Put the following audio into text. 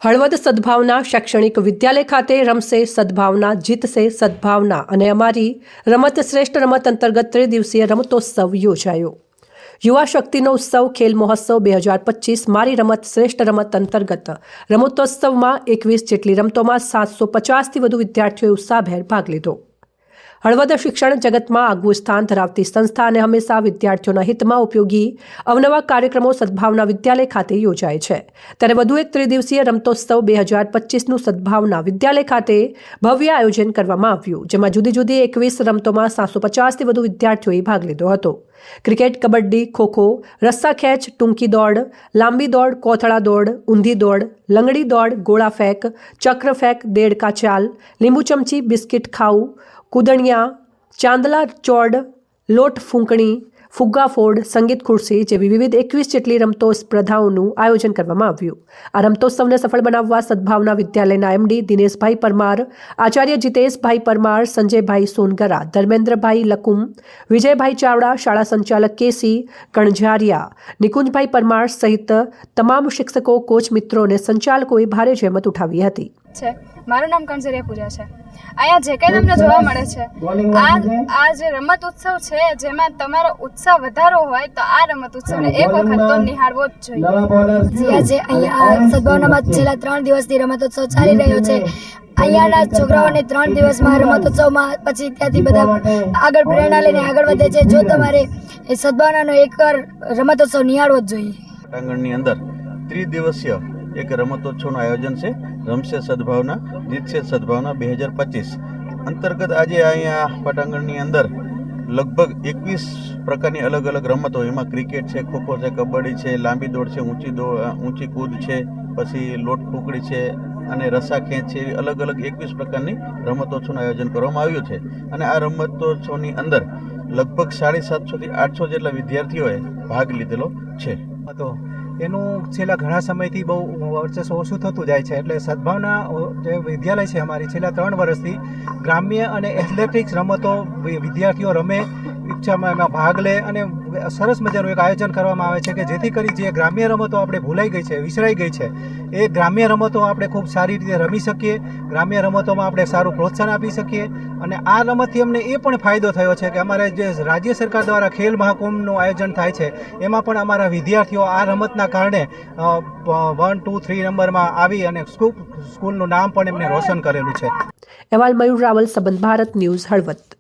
હળવદ સદભાવના શૈક્ષણિક વિદ્યાલય ખાતે રમશે સદભાવના જીતશે સદભાવના અને અમારી રમત શ્રેષ્ઠ રમત અંતર્ગત ત્રિદિવસીય રમતોત્સવ યોજાયો। યુવા શક્તિનો ઉત્સવ ખેલ મહોત્સવ 2025 મારી રમત શ્રેષ્ઠ રમત અંતર્ગત રમતોત્સવમાં 21 જેટલી રમતોમાં 750થી વધુ વિદ્યાર્થીઓએ ઉત્સાહભેર ભાગ લીધો। હળવદ શિક્ષણ જગતમાં આગવું સ્થાન ધરાવતી સંસ્થા અને હંમેશા વિદ્યાર્થીઓના હિતમાં ઉપયોગી અવનવા કાર્યક્રમો સદભાવના વિદ્યાલય ખાતે યોજાય છે। ત્યારે વધુ એક ત્રિદિવસીય રમતોત્સવ 2025નું સદભાવના વિદ્યાલય ખાતે ભવ્ય આયોજન કરવામાં આવ્યું, જેમાં જુદી જુદી 21 રમતોમાં 750થી વધુ વિદ્યાર્થીઓએ ભાગ લીધો હતો। ક્રિકેટ, કબડ્ડી, ખોખો, રસ્સા ખેંચ, ટૂંકી દોડ, લાંબી દોડ, કોથળા દોડ, ઊંધી દોડ, લંગડી દોડ, ગોળા ફેંક, ચક્ર ફેંક, દેડકા ચાલ, લીંબુ ચમચી, બિસ્કિટ ખાવું, કૂદણિયા, ચાંદલા ચોડ, લોટ ફૂંકણી, ફુગ્ગા ફોડ, સંગીત ખુરશી જેવી વિવિધ 21 જેટલી રમતો સ્પર્ધાઓનું આયોજન કરવામાં આવ્યું। આ રમતોત્સવને સફળ બનાવવા સદભાવના વિદ્યાલયના એમડી દિનેશભાઈ પરમાર, આચાર્ય જીતેશભાઈ પરમાર, સંજયભાઈ સોનગરા, ધર્મેન્દ્રભાઈ લકુમ, વિજયભાઈ ચાવડા, શાળા સંચાલક કેસી કણઝારિયા, નિકુંજભાઈ પરમાર સહિત તમામ શિક્ષકો, કોચ મિત્રો અને સંચાલકોએ ભારે જહેમત ઉઠાવી હતી। મારું નામ કણઝારિયા પૂજા છે। અહીંયા જે કંઈ તમને જોવા મળે છે આ જે રમત ઉત્સવ છે, જેમાં તમારો ઉત્સાહ વધારો હોય તો આ રમત ઉત્સવને એક વખત તો નિહાળવો જ જોઈએ। આજે અહીંયા સદભાવનામાં છેલ્લા 3 દિવસથી રમતોત્સવ ચાલી રહ્યો છે। અહીંયાના છોકરાઓને 3 દિવસમાં રમતોત્સવમાં પછી ત્યાંથી બધા આગળ પ્રેરણા લઈને આગળ વધે છે। જો તમારે એ સદભાવનાનો એકવાર રમતોત્સવ નિહાળવો જ જોઈએ। પટાંગણની અંદર ત્રિદિવસીય એક રમતોત્સવનું આયોજન છે, રમશે સદભાવના જીતશે સદભાવના 2025 અંતર્ગત આજે અહીંયા પટાંગણની અંદર લગભગ 21 પ્રકારની અલગ અલગ રમતો, એમાં ક્રિકેટ છે, ખોખો છે, કબડ્ડી છે, લાંબી દોડ છે, ઊંચી કૂદ છે, પછી લોટ ફૂંકડી છે અને રસ્સા ખેંચ છે, એવી અલગ અલગ 21 પ્રકારની રમતોત્સવનું આયોજન કરવામાં આવ્યું છે। અને આ રમતોત્સવની અંદર લગભગ 750 થી 800 જેટલા વિદ્યાર્થીઓએ ભાગ લીધેલો છે। તો એનું છેલ્લા ઘણા સમયથી બહુ વર્ચસ્વ ઓછું થતું જાય છે, એટલે સદભાવના જે વિદ્યાલય છે અમારી છેલ્લા 3 વર્ષથી ગ્રામ્ય અને એથ્લેટિક્સ રમતો વિદ્યાર્થીઓ રમે, ઈચ્છામાં એમાં ભાગ લે અને સરસ મજાનું એક આયોજન કરવામાં આવે છે કે જેથી કરી જે ગ્રામ્ય રમતો આપણે ભૂલાઈ ગઈ છે, વિસરાઈ ગઈ છે, એ ગ્રામ્ય રમતો આપણે ખૂબ સારી રીતે રમી શકીએ, ગ્રામ્ય રમતોમાં આપણે સારું પ્રોત્સાહન આપી શકીએ। અને આ રમતથી અમને એ પણ ફાયદો થયો છે કે અમારે જે રાજ્ય સરકાર દ્વારા ખેલ મહાકુંભનું આયોજન થાય છે, એમાં પણ અમારા વિદ્યાર્થીઓ આ રમતના કારણે 1, 2, 3 નંબરમાં આવી અને સ્કૂલનું નામ પણ એમને રોશન કરેલું છે। અહેવાલ મયુર રાવલ, સંબંધ ભારત ન્યૂઝ, હળવદ।